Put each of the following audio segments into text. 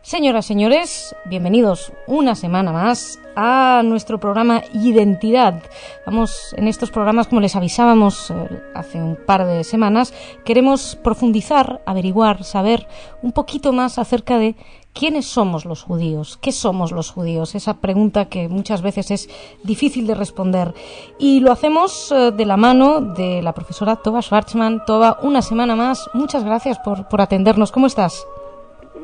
Señoras, señores, bienvenidos una semana más a nuestro programa Identidad. Vamos, en estos programas, como les avisábamos hace un par de semanas, queremos profundizar, averiguar, saber un poquito más acerca de quiénes somos los judíos, qué somos los judíos, esa pregunta que muchas veces es difícil de responder. Y lo hacemos de la mano de la profesora Tova Schwartzman. Tova, una semana más, muchas gracias por atendernos. ¿Cómo estás?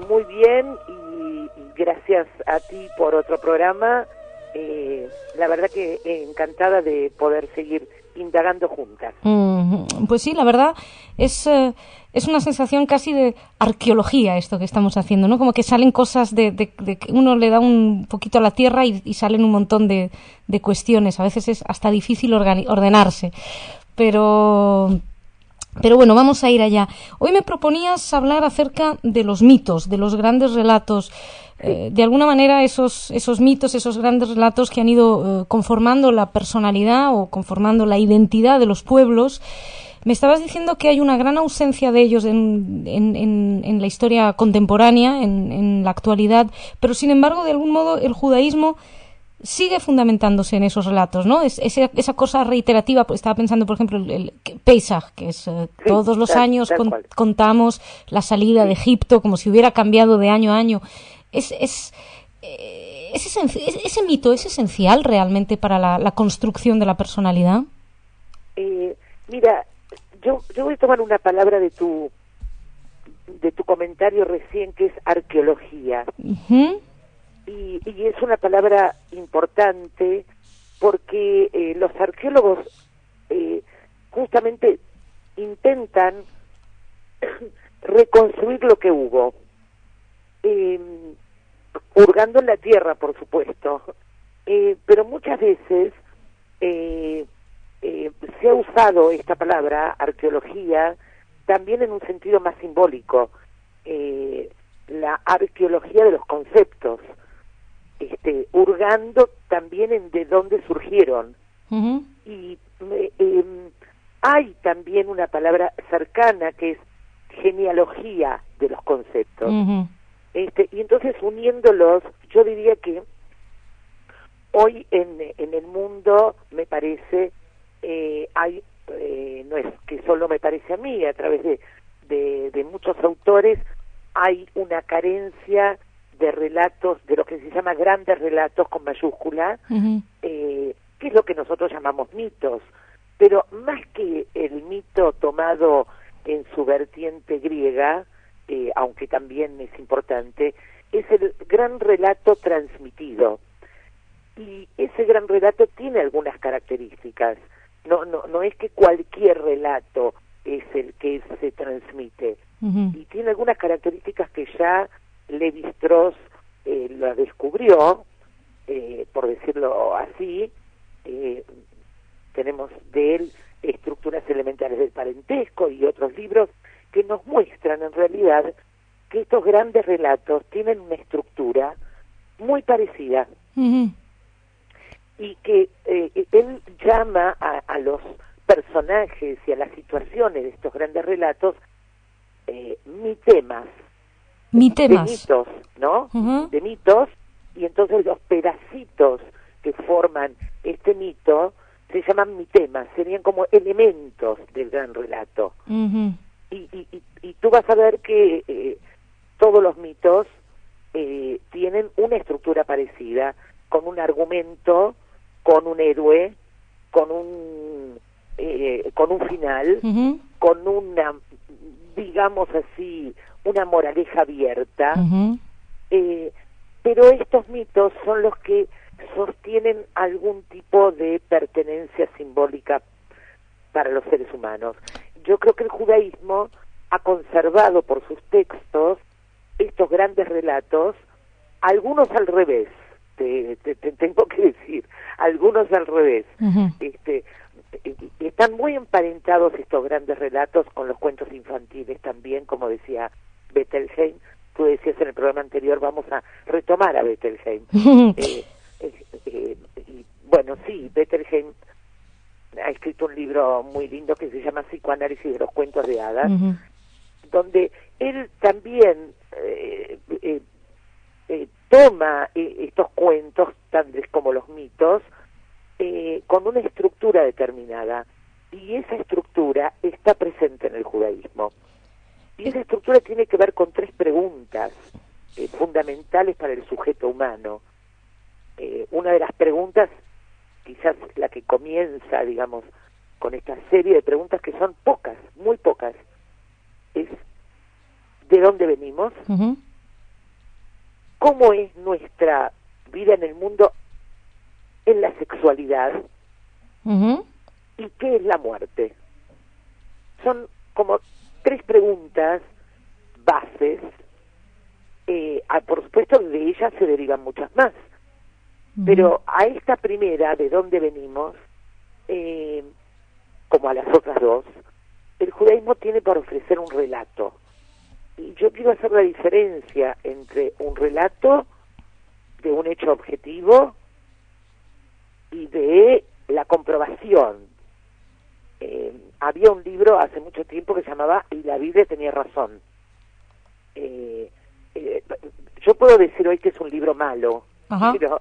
Muy bien, y gracias a ti por otro programa. La verdad que encantada de poder seguir indagando juntas. Pues sí, la verdad es una sensación casi de arqueología esto que estamos haciendo, ¿no? Como que salen cosas de que uno le da un poquito a la tierra y salen un montón de cuestiones. A veces es hasta difícil ordenarse, pero bueno, vamos a ir allá. Hoy me proponías hablar acerca de los mitos, de los grandes relatos. De alguna manera esos mitos, esos grandes relatos que han ido conformando la personalidad o conformando la identidad de los pueblos. Me estabas diciendo que hay una gran ausencia de ellos en la historia contemporánea, en la actualidad, pero sin embargo, de algún modo, el judaísmo sigue fundamentándose en esos relatos, ¿no? Esa cosa reiterativa. Pues estaba pensando, por ejemplo, el Pesaj, que es todos los años contamos la salida de Egipto como si hubiera cambiado de año a año. Ese mito es esencial realmente para la construcción de la personalidad. Mira, yo voy a tomar una palabra de tu comentario recién, que es arqueología. Uh-huh. Y es una palabra importante porque los arqueólogos justamente intentan reconstruir lo que hubo, hurgando en la tierra, por supuesto, pero muchas veces se ha usado esta palabra, arqueología, también en un sentido más simbólico, la arqueología de los conceptos, hurgando también en de dónde surgieron. Uh-huh. Y hay también una palabra cercana que es genealogía de los conceptos. Uh-huh. Y entonces, uniéndolos, yo diría que hoy en el mundo, me parece, hay, no es que solo me parece a mí, a través de muchos autores, hay una carencia de relatos, de lo que se llama grandes relatos con mayúscula, uh-huh. Que es lo que nosotros llamamos mitos, pero más que el mito tomado en su vertiente griega, aunque también es importante, es el gran relato transmitido, y ese gran relato tiene algunas características. No es que cualquier relato es el que se transmite, uh-huh. Y tiene algunas características que ya Lévi-Strauss la descubrió, por decirlo así. Tenemos de él Estructuras elementales del parentesco y otros libros que nos muestran en realidad que estos grandes relatos tienen una estructura muy parecida, uh-huh. Y que él llama a los personajes y a las situaciones de estos grandes relatos mitemas. De mitos, ¿no? Uh-huh. De mitos, y entonces los pedacitos que forman este mito se llaman mitemas, serían como elementos del gran relato. Uh-huh. Y tú vas a ver que todos los mitos tienen una estructura parecida, con un argumento, con un héroe, con un final, uh-huh. Con una, digamos así, una moraleja abierta, uh-huh. Pero estos mitos son los que sostienen algún tipo de pertenencia simbólica para los seres humanos. Yo creo que el judaísmo ha conservado por sus textos estos grandes relatos, algunos al revés, te tengo que decir, algunos al revés. Uh-huh. Están muy emparentados estos grandes relatos con los cuentos infantiles también, como decía Bettelheim. Tú decías en el programa anterior, vamos a retomar a Bettelheim. Y bueno, sí, Bettelheim ha escrito un libro muy lindo que se llama Psicoanálisis de los cuentos de hadas, uh-huh. Donde él también toma estos cuentos, tales como los mitos, con una estructura determinada, y esa estructura está presente en el judaísmo. Y esa estructura tiene que ver con 3 preguntas fundamentales para el sujeto humano. Una de las preguntas, quizás la que comienza, digamos, con esta serie de preguntas que son pocas, muy pocas, es ¿de dónde venimos? Uh-huh. ¿Cómo es nuestra vida en el mundo en la sexualidad? Uh-huh. ¿Y qué es la muerte? Son como 3 preguntas bases. Por supuesto, de ellas se derivan muchas más. Uh-huh. Pero a esta primera, ¿de dónde venimos? Como a las otras 2, el judaísmo tiene para ofrecer un relato. Y yo quiero hacer la diferencia entre un relato de un hecho objetivo y de la comprobación. Había un libro hace mucho tiempo que se llamaba Y la Biblia tenía razón. Yo puedo decir hoy que es un libro malo, Ajá. pero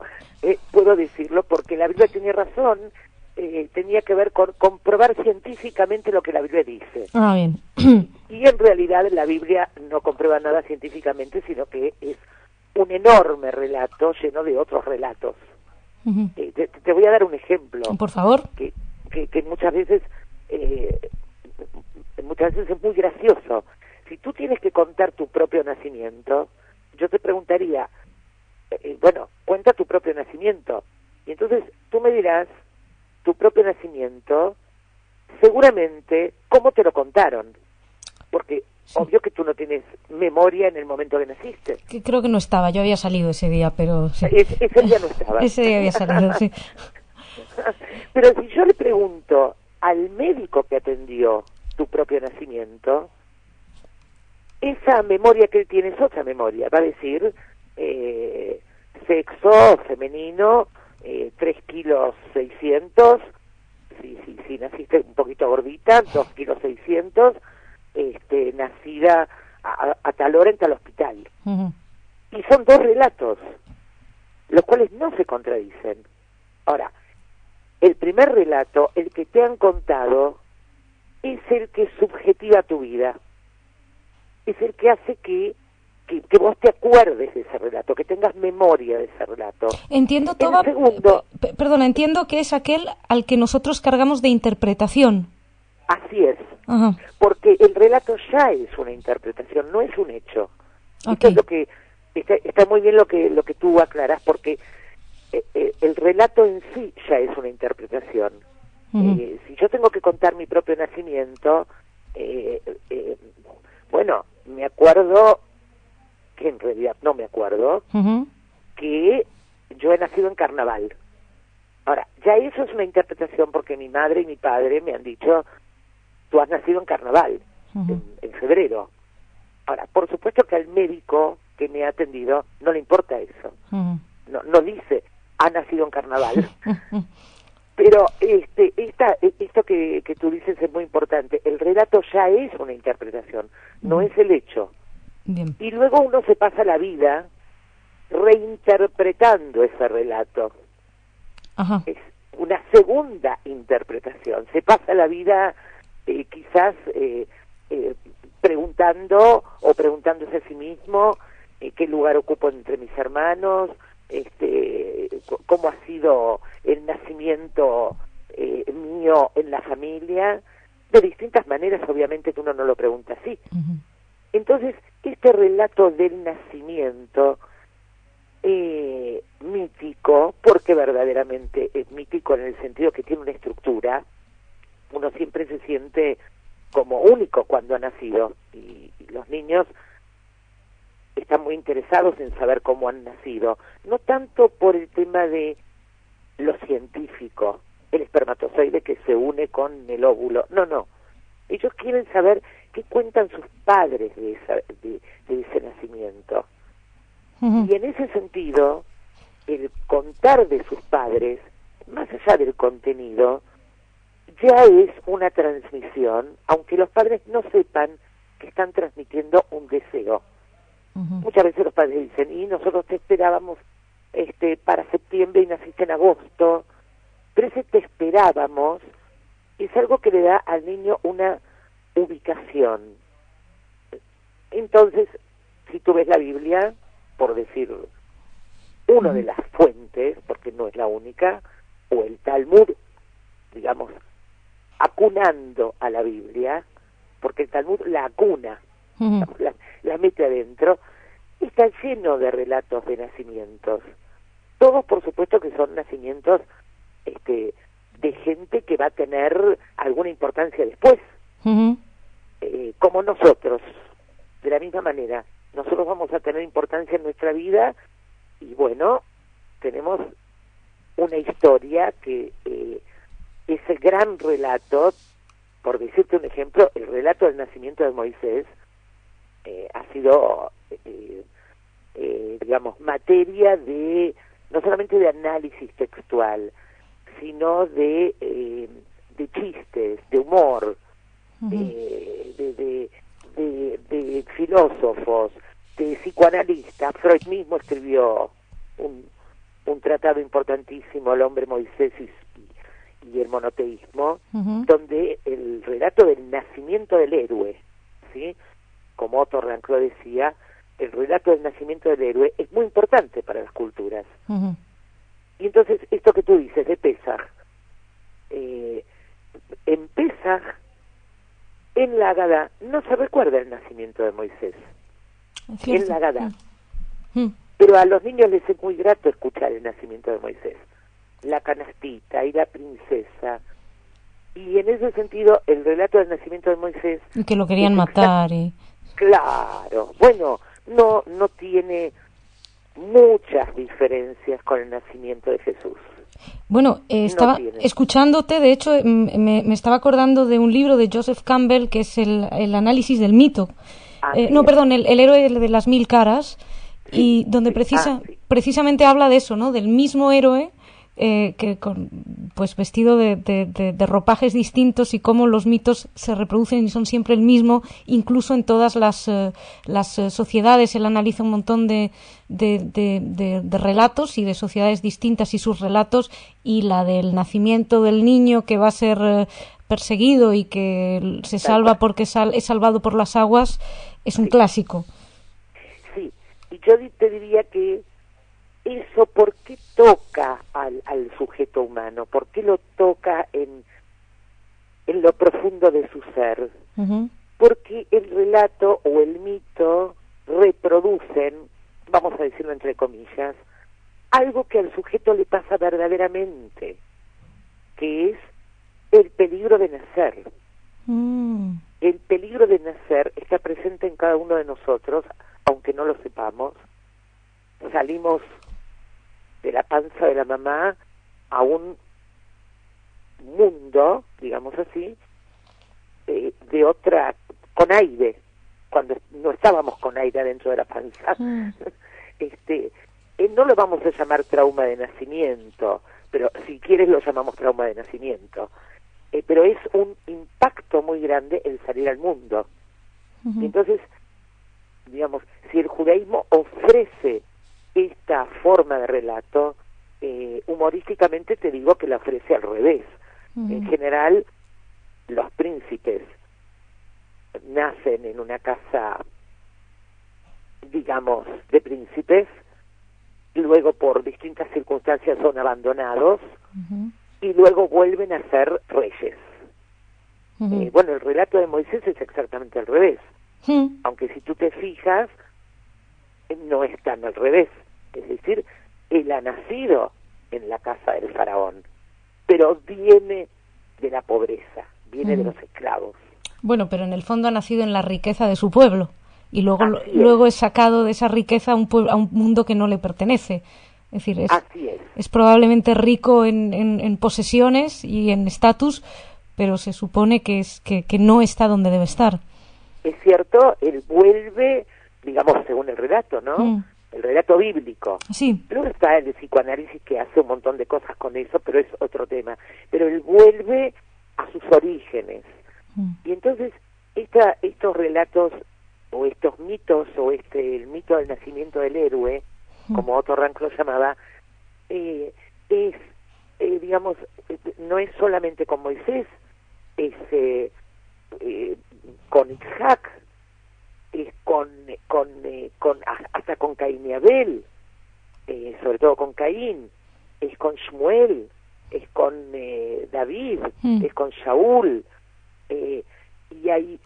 puedo decirlo porque la Biblia tenía razón. Tenía que ver con comprobar científicamente lo que la Biblia dice. Ah, bien. Y en realidad la Biblia no comprueba nada científicamente, sino que es un enorme relato lleno de otros relatos. Uh-huh. Te voy a dar un ejemplo. Por favor. Que muchas veces es muy gracioso. Si tú tienes que contar tu propio nacimiento, yo te preguntaría, bueno, cuenta tu propio nacimiento. Y entonces tú me dirás, tu propio nacimiento, seguramente, ¿cómo te lo contaron? Porque sí, obvio que tú no tienes memoria en el momento que naciste. Que creo que no estaba, yo había salido ese día, pero sí. Ese día no estaba. Ese día había salido, sí. Pero si yo le pregunto al médico que atendió tu propio nacimiento, esa memoria que él tiene es otra memoria. Va a decir sexo femenino, 3 kilos 600, si naciste un poquito gordita, 2 kilos 600, nacida a tal hora en tal hospital. Uh-huh. Y son 2 relatos, los cuales no se contradicen. Ahora, el primer relato, el que te han contado, es el que subjetiva tu vida, es el que hace que vos te acuerdes de ese relato, que tengas memoria de ese relato. Entiendo, Toba, perdona, entiendo que es aquel al que nosotros cargamos de interpretación. Así es, uh-huh, porque el relato ya es una interpretación, no es un hecho. Okay. Esto es lo que está muy bien lo que tú aclaras, porque el relato en sí ya es una interpretación. Uh-huh. Si yo tengo que contar mi propio nacimiento, bueno, me acuerdo que en realidad no me acuerdo, uh-huh, que yo he nacido en carnaval. Ahora, ya eso es una interpretación porque mi madre y mi padre me han dicho, tú has nacido en carnaval, uh-huh, en febrero. Ahora, por supuesto que al médico que me ha atendido no le importa eso. Uh-huh. No dice, ha nacido en carnaval. Pero esto que tú dices es muy importante. El relato ya es una interpretación, no uh-huh, es el hecho. Bien. Y luego uno se pasa la vida reinterpretando ese relato. Ajá. Es una segunda interpretación. Se pasa la vida quizás preguntando o preguntándose a sí mismo qué lugar ocupo entre mis hermanos, cómo ha sido el nacimiento mío en la familia, de distintas maneras, obviamente que uno no lo pregunta así. Uh-huh. Entonces, este relato del nacimiento mítico, porque verdaderamente es mítico en el sentido que tiene una estructura, uno siempre se siente como único cuando ha nacido, y los niños están muy interesados en saber cómo han nacido, no tanto por el tema de lo científico, el espermatozoide que se une con el óvulo, no, ellos quieren saber qué cuentan sus padres de ese nacimiento. Uh-huh. Y en ese sentido, el contar de sus padres, más allá del contenido, ya es una transmisión, aunque los padres no sepan que están transmitiendo un deseo. Muchas veces los padres dicen, y nosotros te esperábamos para septiembre y naciste en agosto, pero ese te esperábamos es algo que le da al niño una ubicación. Entonces, si tú ves la Biblia, por decir una de las fuentes, porque no es la única, o el Talmud, digamos, acunando a la Biblia, porque el Talmud la acuna, la mete adentro, está lleno de relatos de nacimientos. Todos, por supuesto, que son nacimientos de gente que va a tener alguna importancia después, como nosotros, de la misma manera. Nosotros vamos a tener importancia en nuestra vida y bueno, tenemos una historia que ese gran relato, por decirte un ejemplo, el relato del nacimiento de Moisés ha sido, digamos, materia de, no solamente de análisis textual, sino de chistes, de humor, de filósofos, de psicoanalistas. Freud mismo escribió un tratado importantísimo, El hombre Moisés y el monoteísmo, donde el relato del nacimiento del héroe, ¿sí? Como Otto Rank lo decía, el relato del nacimiento del héroe es muy importante para las culturas. Y entonces, esto que tú dices de Pesaj, en Pesaj, en la Agadá, no se recuerda el nacimiento de Moisés. En la Agadá. Pero a los niños les es muy grato escuchar el nacimiento de Moisés. La canastita y la princesa. Y en ese sentido, el relato del nacimiento de Moisés... Y que lo querían matar. Claro. Bueno, no tiene muchas diferencias con el nacimiento de Jesús. Bueno, estaba escuchándote, de hecho, me estaba acordando de un libro de Joseph Campbell, que es el análisis del mito. El héroe de las 1000 caras, y donde precisamente habla de eso, ¿no? Del mismo héroe, pues vestido de ropajes distintos, y cómo los mitos se reproducen y son siempre el mismo, incluso en todas las sociedades. Él analiza un montón de relatos y de sociedades distintas y sus relatos, y la del nacimiento del niño que va a ser perseguido y que se salva porque es salvado por las aguas, es un clásico. Sí, y yo te diría que eso, ¿por qué toca al sujeto humano? ¿Por qué lo toca en lo profundo de su ser? Porque el relato o el mito reproducen, vamos a decirlo entre comillas, algo que al sujeto le pasa verdaderamente, que es el peligro de nacer. El peligro de nacer está presente en cada uno de nosotros, aunque no lo sepamos. Salimos de la panza de la mamá a un mundo, digamos así, de otra, con aire, cuando no estábamos con aire adentro de la panza. No lo vamos a llamar trauma de nacimiento, pero si quieres lo llamamos trauma de nacimiento. Pero es un impacto muy grande el salir al mundo. Y entonces, digamos, si el judaísmo ofrece esta forma de relato, humorísticamente te digo que la ofrece al revés. En general, los príncipes nacen en una casa, digamos, de príncipes, y luego por distintas circunstancias son abandonados, y luego vuelven a ser reyes. Bueno, el relato de Moisés es exactamente al revés, aunque si tú te fijas, no es tan al revés. Es decir, él ha nacido en la casa del faraón, pero viene de la pobreza, viene de los esclavos. Bueno, pero en el fondo ha nacido en la riqueza de su pueblo, y luego es sacado de esa riqueza a un mundo que no le pertenece. Es decir, es probablemente rico en posesiones y en estatus, pero se supone que no está donde debe estar. Es cierto, él vuelve, digamos, según el relato, ¿no? El relato bíblico. Sí. Luego está el psicoanálisis, que hace un montón de cosas con eso, pero es otro tema. Pero él vuelve a sus orígenes. Y entonces estos relatos o estos mitos, o el mito del nacimiento del héroe, como Otto Rank lo llamaba, digamos, no es solamente con Moisés, es con Isaac, es hasta con Caín y Abel, sobre todo con Caín, es con Shmuel, es con David, es con Shaul, y hay,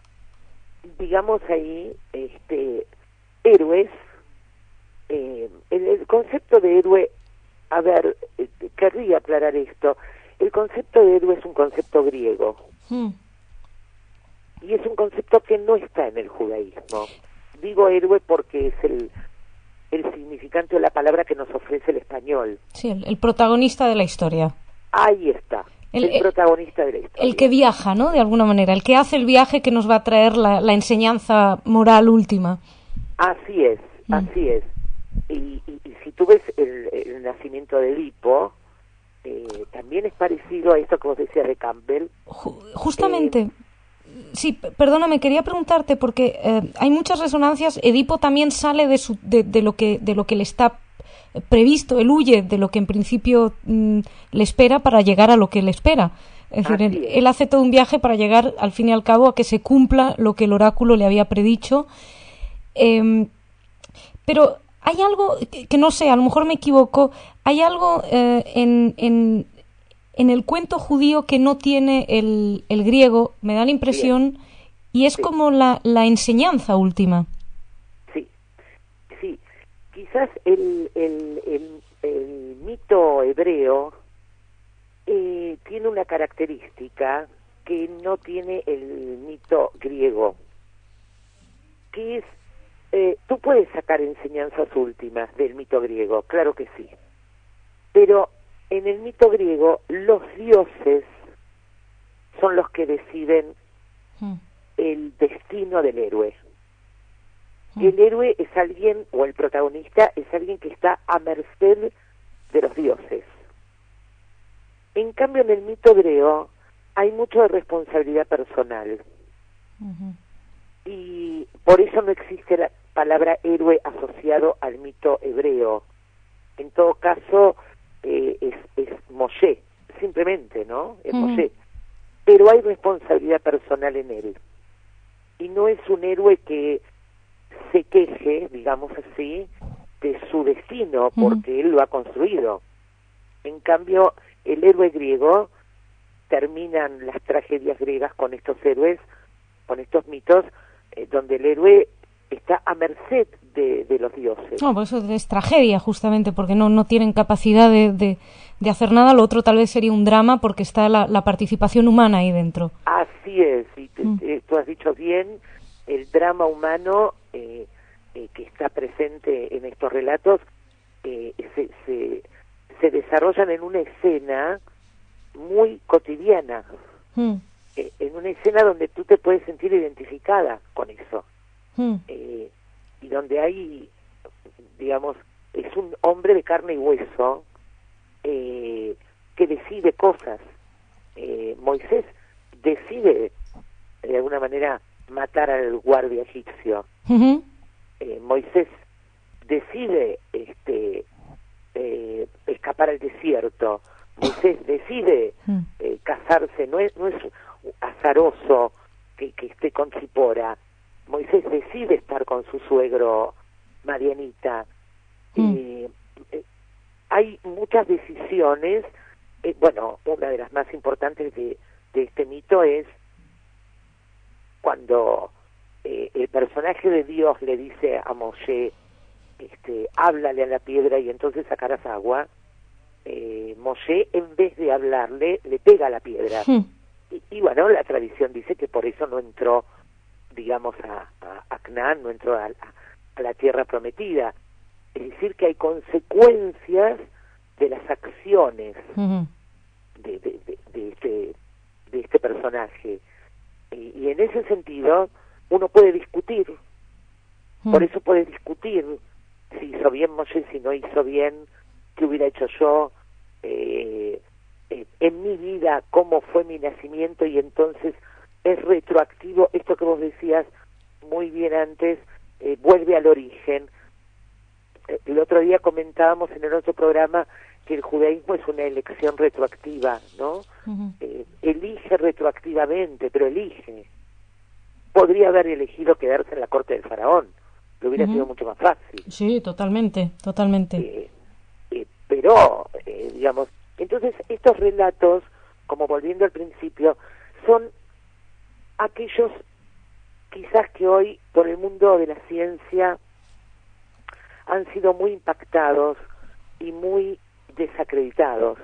digamos ahí, héroes. El concepto de héroe, a ver, querría aclarar esto. El concepto de héroe es un concepto griego. Y es un concepto que no está en el judaísmo. Digo héroe porque es el significante de la palabra que nos ofrece el español. Sí, el protagonista de la historia. Ahí está, el protagonista de la historia. El que viaja, ¿no? De alguna manera, el que hace el viaje que nos va a traer la enseñanza moral última. Así es, así es. Y si tú ves el nacimiento de Edipo, también es parecido a eso que vos decías de Campbell. Justamente, sí, perdóname, quería preguntarte, porque hay muchas resonancias. Edipo también sale de lo que le está previsto, él huye de lo que en principio le espera para llegar a lo que le espera. Es decir, él hace todo un viaje para llegar, al fin y al cabo, a que se cumpla lo que el oráculo le había predicho. Pero hay algo que no sé, a lo mejor me equivoco, hay algo en el cuento judío que no tiene el griego, me da la impresión, y es como la enseñanza última. Sí. Quizás el mito hebreo tiene una característica que no tiene el mito griego, que es, tú puedes sacar enseñanzas últimas del mito griego, claro que sí, pero en el mito griego los dioses son los que deciden el destino del héroe. El héroe es alguien, o el protagonista es alguien que está a merced de los dioses. En cambio, en el mito hebreo hay mucho de responsabilidad personal. Y por eso no existe la palabra héroe asociado al mito hebreo. En todo caso, es Moshe, simplemente, ¿no? Es Moshe. Pero hay responsabilidad personal en él. Y no es un héroe que se queje, digamos así, de su destino, porque él lo ha construido. En cambio, el héroe griego, terminan las tragedias griegas con estos héroes, con estos mitos, donde el héroe está a merced de los dioses. No, por eso es tragedia, justamente, porque no tienen capacidad de hacer nada. Lo otro tal vez sería un drama, porque está la participación humana ahí dentro. Así es, y tú has dicho bien, el drama humano que está presente en estos relatos se desarrollan en una escena muy cotidiana, en una escena donde tú te puedes sentir identificada con eso, y donde hay, digamos, es un hombre de carne y hueso que decide cosas. Moisés decide, de alguna manera, matar al guardia egipcio. Moisés decide escapar al desierto. Moisés decide casarse, no es azaroso que esté con Zipora. Moisés decide estar con su suegro Madianita. Hay muchas decisiones. Bueno, una de las más importantes de este mito es cuando el personaje de Dios le dice a Moshe, háblale a la piedra y entonces sacarás agua. Moshe, en vez de hablarle, le pega a la piedra. Y bueno, la tradición dice que por eso no entró, digamos, a Canaán, no entró a la tierra prometida. Es decir, que hay consecuencias de las acciones de este personaje. Y en ese sentido, uno puede discutir. Por eso puede discutir si hizo bien Moshe, si no hizo bien, qué hubiera hecho yo, en mi vida, cómo fue mi nacimiento, y entonces es retroactivo esto que vos decías muy bien antes, vuelve al origen. El otro día comentábamos en el otro programa que el judaísmo es una elección retroactiva, ¿no? Elige retroactivamente, pero elige. Podría haber elegido quedarse en la corte del faraón, lo hubiera sido mucho más fácil. Sí, totalmente. Pero, digamos, entonces estos relatos, como volviendo al principio, son aquellos quizás que hoy por el mundo de la ciencia han sido muy impactados y muy desacreditados.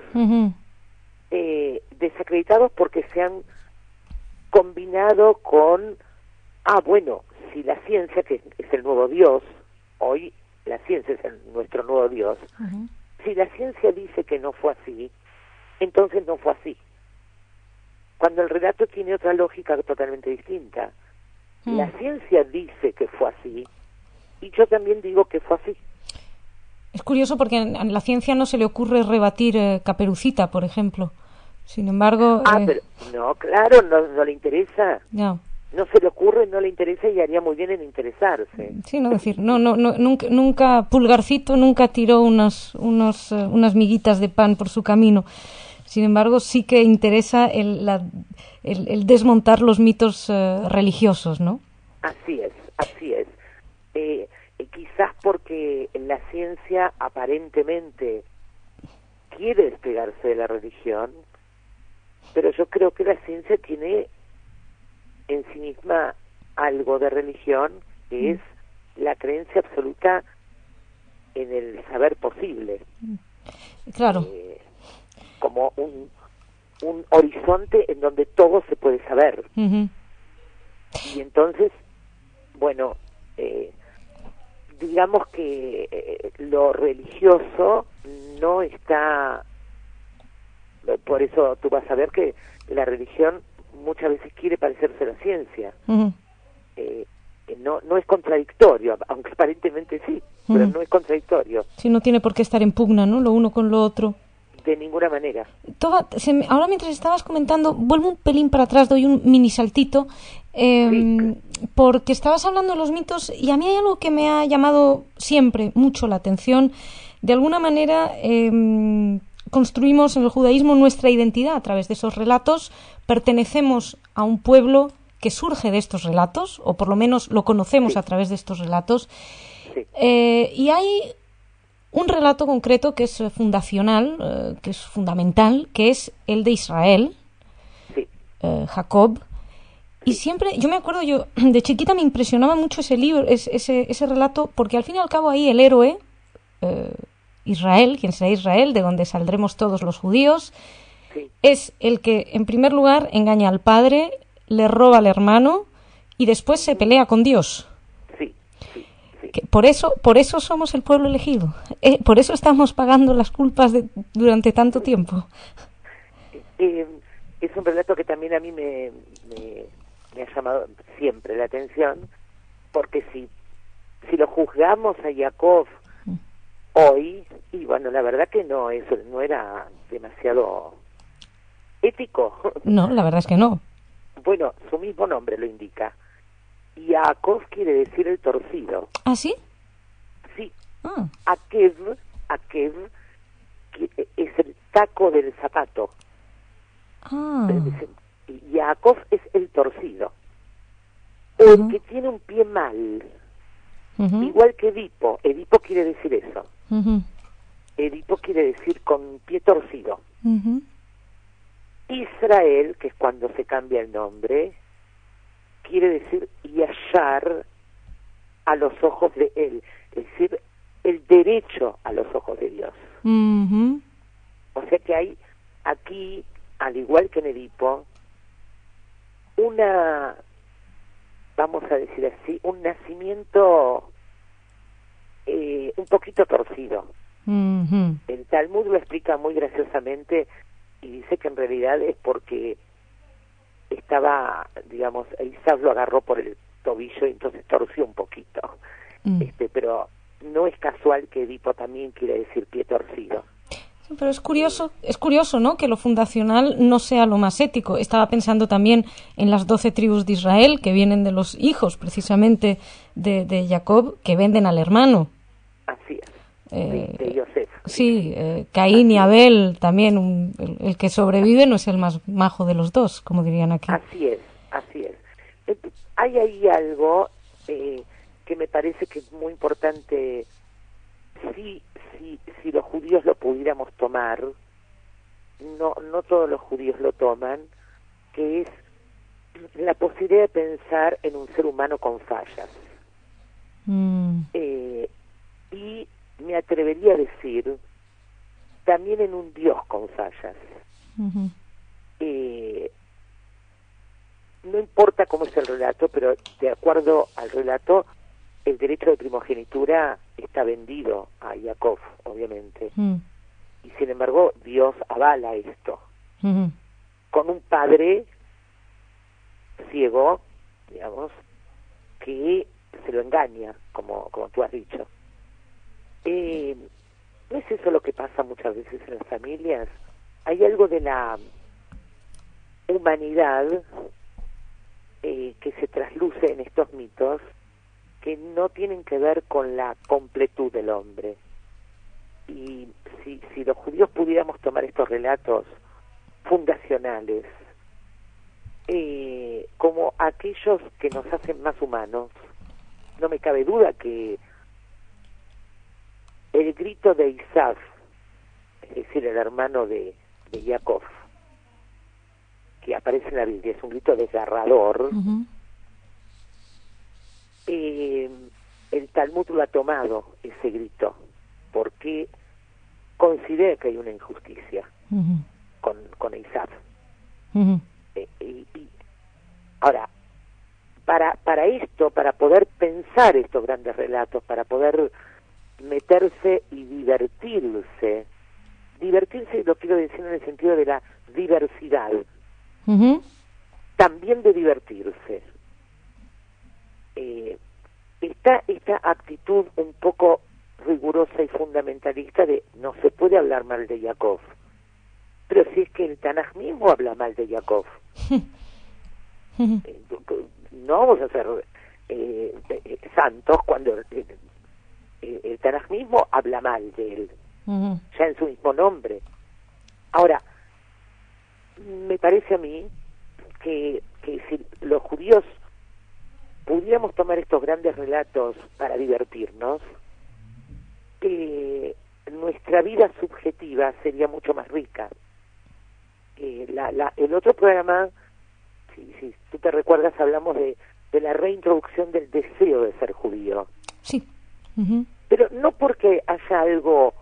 Desacreditados porque se han combinado con, bueno, si la ciencia, que es el nuevo Dios, hoy la ciencia es nuestro nuevo Dios, si la ciencia dice que no fue así, entonces no fue así. Cuando el relato tiene otra lógica totalmente distinta. La ciencia dice que fue así, y yo también digo que fue así. Es curioso porque a la ciencia no se le ocurre rebatir Caperucita, por ejemplo. Sin embargo... pero no, claro, no le interesa. No se le ocurre, no le interesa y haría muy bien en interesarse. Sí, no, decir, nunca Pulgarcito nunca tiró unas miguitas de pan por su camino. Sin embargo, sí que interesa el desmontar los mitos religiosos, ¿no? Así es. Quizás porque la ciencia aparentemente quiere despegarse de la religión, pero yo creo que la ciencia tiene en sí misma algo de religión, que es la creencia absoluta en el saber posible. Claro. Como un horizonte en donde todo se puede saber. Y entonces, bueno, digamos que lo religioso no está... Por eso tú vas a ver que la religión muchas veces quiere parecerse a la ciencia. No es contradictorio, aunque aparentemente sí, pero no es contradictorio. Sí, no tiene por qué estar en pugna, ¿no? Lo uno con lo otro. De ninguna manera. Ahora mientras estabas comentando, vuelvo un pelín para atrás, doy un mini saltito, porque estabas hablando de los mitos y a mí hay algo que me ha llamado siempre mucho la atención. De alguna manera construimos en el judaísmo nuestra identidad a través de esos relatos, pertenecemos a un pueblo que surge de estos relatos, o por lo menos lo conocemos a través de estos relatos, y hay un relato concreto que es fundacional, que es fundamental, que es el de Israel, Jacob. Y siempre, yo me acuerdo, yo de chiquita me impresionaba mucho ese libro, ese relato, porque al fin y al cabo ahí el héroe, Israel, quien será Israel, de donde saldremos todos los judíos, es el que en primer lugar engaña al padre, le roba al hermano y después se pelea con Dios. Que por eso somos el pueblo elegido. Por eso estamos pagando las culpas durante tanto tiempo. Es un relato que también a mí me ha llamado siempre la atención, porque si lo juzgamos a Jacob hoy, y bueno, la verdad que no era demasiado ético. No, la verdad es que no. Bueno, su mismo nombre lo indica. Yaakov quiere decir el torcido. ¿Ah, sí? Sí. Akev es el taco del zapato. Yaakov es el torcido. El que tiene un pie mal. Igual que Edipo. Edipo quiere decir eso. Edipo quiere decir con pie torcido. Israel, que es cuando se cambia el nombre, quiere decir yashar a los ojos de él, es decir, el derecho a los ojos de Dios. O sea que hay aquí, al igual que en Edipo, vamos a decir así, un nacimiento un poquito torcido. El Talmud lo explica muy graciosamente y dice que en realidad es porque estaba, digamos, Isaac lo agarró por el tobillo y entonces torció un poquito. Pero no es casual que Edipo también quiere decir pie torcido. Pero es curioso, ¿no?, que lo fundacional no sea lo más ético. Estaba pensando también en las 12 tribus de Israel, que vienen de los hijos, precisamente, de Jacob, que venden al hermano. Así es, de Yosef. Sí, Caín y Abel también, el que sobrevive no es el más majo de los dos, como dirían aquí. Así es. Hay ahí algo que me parece que es muy importante, si los judíos lo pudiéramos tomar, no todos los judíos lo toman, que es la posibilidad de pensar en un ser humano con fallas. Y me atrevería a decir también en un Dios con fallas. Uh-huh. No importa cómo es el relato, pero de acuerdo al relato, el derecho de primogenitura está vendido a Jacob, obviamente. Y sin embargo, Dios avala esto. Con un padre ciego, digamos, que se lo engaña, como tú has dicho. ¿No es eso lo que pasa muchas veces en las familias? Hay algo de la humanidad que se trasluce en estos mitos que no tienen que ver con la completud del hombre. Y si los judíos pudiéramos tomar estos relatos fundacionales como aquellos que nos hacen más humanos, no me cabe duda que el grito de Isaac, es decir, el hermano de Jacob, que aparece en la Biblia, es un grito desgarrador. Uh-huh. El Talmud lo ha tomado, ese grito, porque considera que hay una injusticia uh-huh. con Isaac. Uh-huh. Ahora, para esto, para poder pensar estos grandes relatos, para poder meterse y divertirse lo quiero decir en el sentido de la diversidad, uh-huh. también de divertirse. Está esta actitud un poco rigurosa y fundamentalista de no se puede hablar mal de Jacob, pero si es que el Tanaj mismo habla mal de Jacob. No vamos a ser santos cuando el Tanaj mismo habla mal de él, uh-huh. ya en su mismo nombre. Ahora, me parece a mí que si los judíos pudiéramos tomar estos grandes relatos para divertirnos, nuestra vida subjetiva sería mucho más rica. El otro programa, si tú te recuerdas, hablamos de la reintroducción del deseo de ser judío. Sí. Uh-huh. Pero no porque haya algo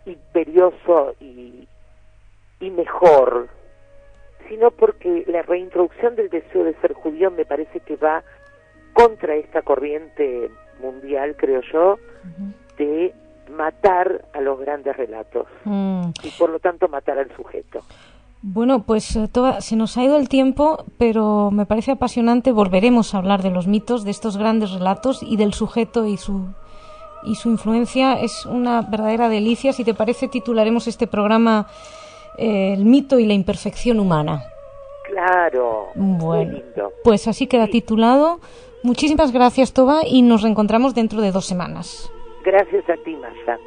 imperioso y mejor, sino porque la reintroducción del deseo de ser judío me parece que va contra esta corriente mundial, creo yo, uh-huh. de matar a los grandes relatos y por lo tanto matar al sujeto. Bueno, pues se nos ha ido el tiempo, pero me parece apasionante. Volveremos a hablar de los mitos, de estos grandes relatos y del sujeto y su influencia. Es una verdadera delicia. Si te parece, titularemos este programa El mito y la imperfección humana. Claro, bueno, muy lindo. Pues así queda titulado. Muchísimas gracias, Toba, y nos reencontramos dentro de 2 semanas. Gracias a ti, Masha.